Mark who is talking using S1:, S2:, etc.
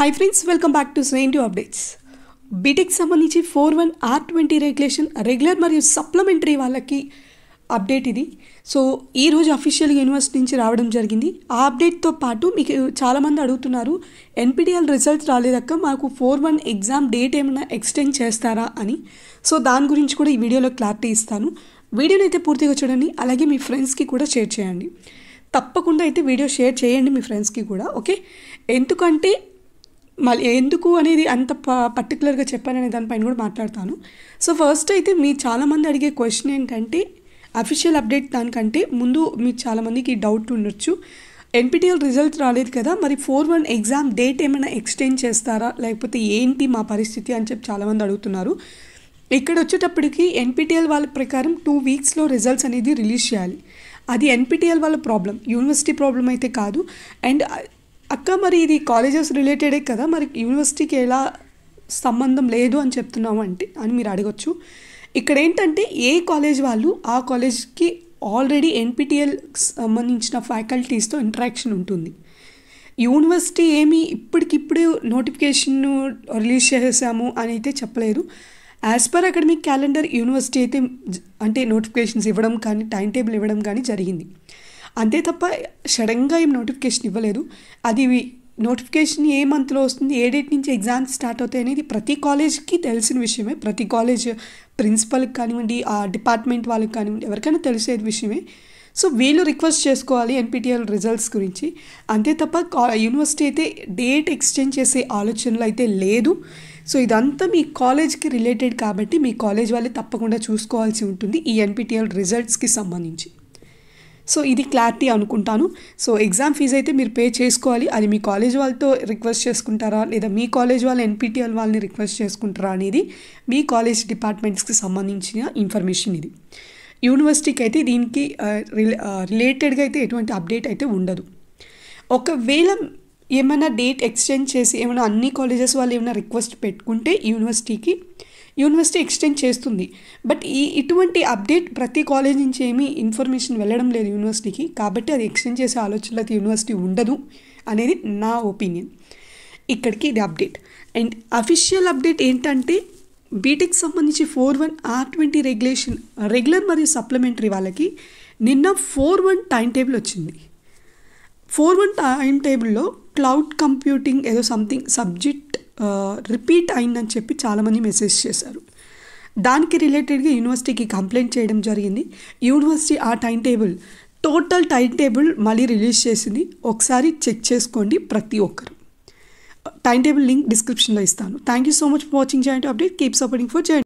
S1: Hi friends, welcome back to Zain2 Updates. BTech సంబంధించి 41 R20 regulation regular మరియు supplementary వాళ్ళకి update ఇది. So ఈరోజు అఫీషియల్ యూనివర్సిటీ నుంచి రావడం జరిగింది. ఆ అప్డేట్తో పాటు మీకు చాలామంది అడుగుతున్నారు, ఎన్పిటిఎల్ రిజల్ట్స్ రాలేదక్క, మాకు 41 ఎగ్జామ్ డేట్ ఏమైనా ఎక్స్టెండ్ చేస్తారా అని. సో దాని గురించి కూడా ఈ వీడియోలో క్లారిటీ ఇస్తాను. వీడియోని అయితే పూర్తిగా చూడండి, అలాగే మీ ఫ్రెండ్స్కి కూడా షేర్ చేయండి. తప్పకుండా అయితే వీడియో షేర్ చేయండి మీ ఫ్రెండ్స్కి కూడా, ఓకే? ఎందుకంటే మళ్ళీ ఎందుకు అనేది అంత పర్టికులర్గా చెప్పాననే దానిపైన కూడా మాట్లాడతాను. సో ఫస్ట్ అయితే మీరు చాలామంది అడిగే క్వశ్చన్ ఏంటంటే, అఫీషియల్ అప్డేట్ దానికంటే ముందు మీకు చాలామందికి డౌట్ ఉండొచ్చు, ఎన్పిటిఎల్ రిజల్ట్ రాలేదు కదా, మరి 41 ఎగ్జామ్ డేట్ ఏమైనా ఎక్స్టెండ్ చేస్తారా, లేకపోతే ఏంటి మా పరిస్థితి అని చెప్పి చాలామంది అడుగుతున్నారు. ఇక్కడ వచ్చేటప్పటికి ఎన్పిటిఎల్ వాళ్ళ ప్రకారం 2 వీక్స్లో రిజల్ట్స్ అనేది రిలీజ్ చేయాలి. అది ఎన్పిటిఎల్ వాళ్ళ ప్రాబ్లం, యూనివర్సిటీ ప్రాబ్లం అయితే కాదు. అండ్ అక్క, మరి ఇది కాలేజెస్ రిలేటెడే కదా, మరి యూనివర్సిటీకి ఎలా సంబంధం లేదు అని చెప్తున్నాము అంటే అని మీరు అడగచ్చు. ఇక్కడ ఏంటంటే ఏ కాలేజ్ వాళ్ళు ఆ కాలేజ్కి ఆల్రెడీ ఎన్పిటిఎల్ సంబంధించిన ఫ్యాకల్టీస్తో ఇంటరాక్షన్ ఉంటుంది. యూనివర్సిటీ ఏమి ఇప్పటికిప్పుడు నోటిఫికేషన్ రిలీజ్ చేసేసాము అని అయితే చెప్పలేదు. As per academic calendar university అయితే అంటే నోటిఫికేషన్స్ ఇవ్వడం కానీ టైం టేబుల్ ఇవ్వడం కానీ జరిగింది. అంతే తప్ప సడన్గా ఏం నోటిఫికేషన్ ఇవ్వలేదు. అది నోటిఫికేషన్ ఏ మంత్లో వస్తుంది, ఏ డేట్ నుంచి ఎగ్జామ్స్ స్టార్ట్ అవుతాయి అనేది ప్రతి కాలేజ్కి తెలిసిన విషయమే. ప్రతి కాలేజ్ ప్రిన్సిపల్కి కానివ్వండి, ఆ డిపార్ట్మెంట్ వాళ్ళకి కానివ్వండి, ఎవరికైనా తెలిసే విషయమే. సో వీళ్ళు రిక్వెస్ట్ చేసుకోవాలి ఎన్పిటిఎల్ రిజల్ట్స్ గురించి. అంతే తప్ప యూనివర్సిటీ అయితే డేట్ ఎక్స్టెండ్ చేసే ఆలోచనలు అయితే లేదు. సో ఇదంతా మీ కాలేజ్కి రిలేటెడ్ కాబట్టి మీ కాలేజ్ వాళ్ళే తప్పకుండా చూసుకోవాల్సి ఉంటుంది ఈ ఎన్పిటిఎల్ రిజల్ట్స్కి సంబంధించి. సో ఇది క్లారిటీ అనుకుంటాను. సో ఎగ్జామ్ ఫీజు అయితే మీరు పే చేసుకోవాలి. అది మీ కాలేజ్ వాళ్ళతో రిక్వెస్ట్ చేసుకుంటారా, లేదా మీ కాలేజ్ వాళ్ళు ఎన్పిటిఎల్ వాళ్ళని రిక్వెస్ట్ చేసుకుంటారా అనేది మీ కాలేజ్ డిపార్ట్మెంట్స్కి సంబంధించిన ఇన్ఫర్మేషన్ ఇది. యూనివర్సిటీకి అయితే దీనికి రిలేటెడ్గా అయితే ఎటువంటి అప్డేట్ అయితే ఉండదు. ఒకవేళ ఏమైనా డేట్ ఎక్స్టెండ్ చేసి ఏమైనా అన్ని కాలేజెస్ వాళ్ళు ఏమైనా రిక్వెస్ట్ పెట్టుకుంటే యూనివర్సిటీ ఎక్స్టెండ్ చేస్తుంది. బట్ ఇటువంటి అప్డేట్ ప్రతి కాలేజ్ నుంచి ఏమీ ఇన్ఫర్మేషన్ వెళ్ళడం లేదు యూనివర్సిటీకి, కాబట్టి అది ఎక్స్టెండ్ చేసే ఆలోచనలో అయితే యూనివర్సిటీ ఉండదు అనేది నా ఒపీనియన్. ఇక్కడికి ఇది అప్డేట్. అండ్ అఫీషియల్ అప్డేట్ ఏంటంటే, బీటెక్ సంబంధించి 41 R20 రెగ్యులేషన్ రెగ్యులర్ మరియు సప్లిమెంటరీ వాళ్ళకి నిన్న 41 టైం టేబుల్ వచ్చింది. 41 టైం టేబుల్లో క్లౌడ్ కంప్యూటింగ్ ఏదో సంథింగ్ సబ్జెక్ట్ రిపీట్ అయిందని చెప్పి చాలామంది మెసేజ్ చేశారు. దానికి రిలేటెడ్గా యూనివర్సిటీకి కంప్లైంట్ చేయడం జరిగింది. యూనివర్సిటీ ఆ టోటల్ టైం టేబుల్ మళ్ళీ రిలీజ్ చేసింది. ఒకసారి చెక్ చేసుకోండి ప్రతి ఒక్కరు. టైం టేబుల్ లింక్ డిస్క్రిప్షన్లో ఇస్తాను. Thank you so much for watching Zain2 Update. Keep supporting for Zain2.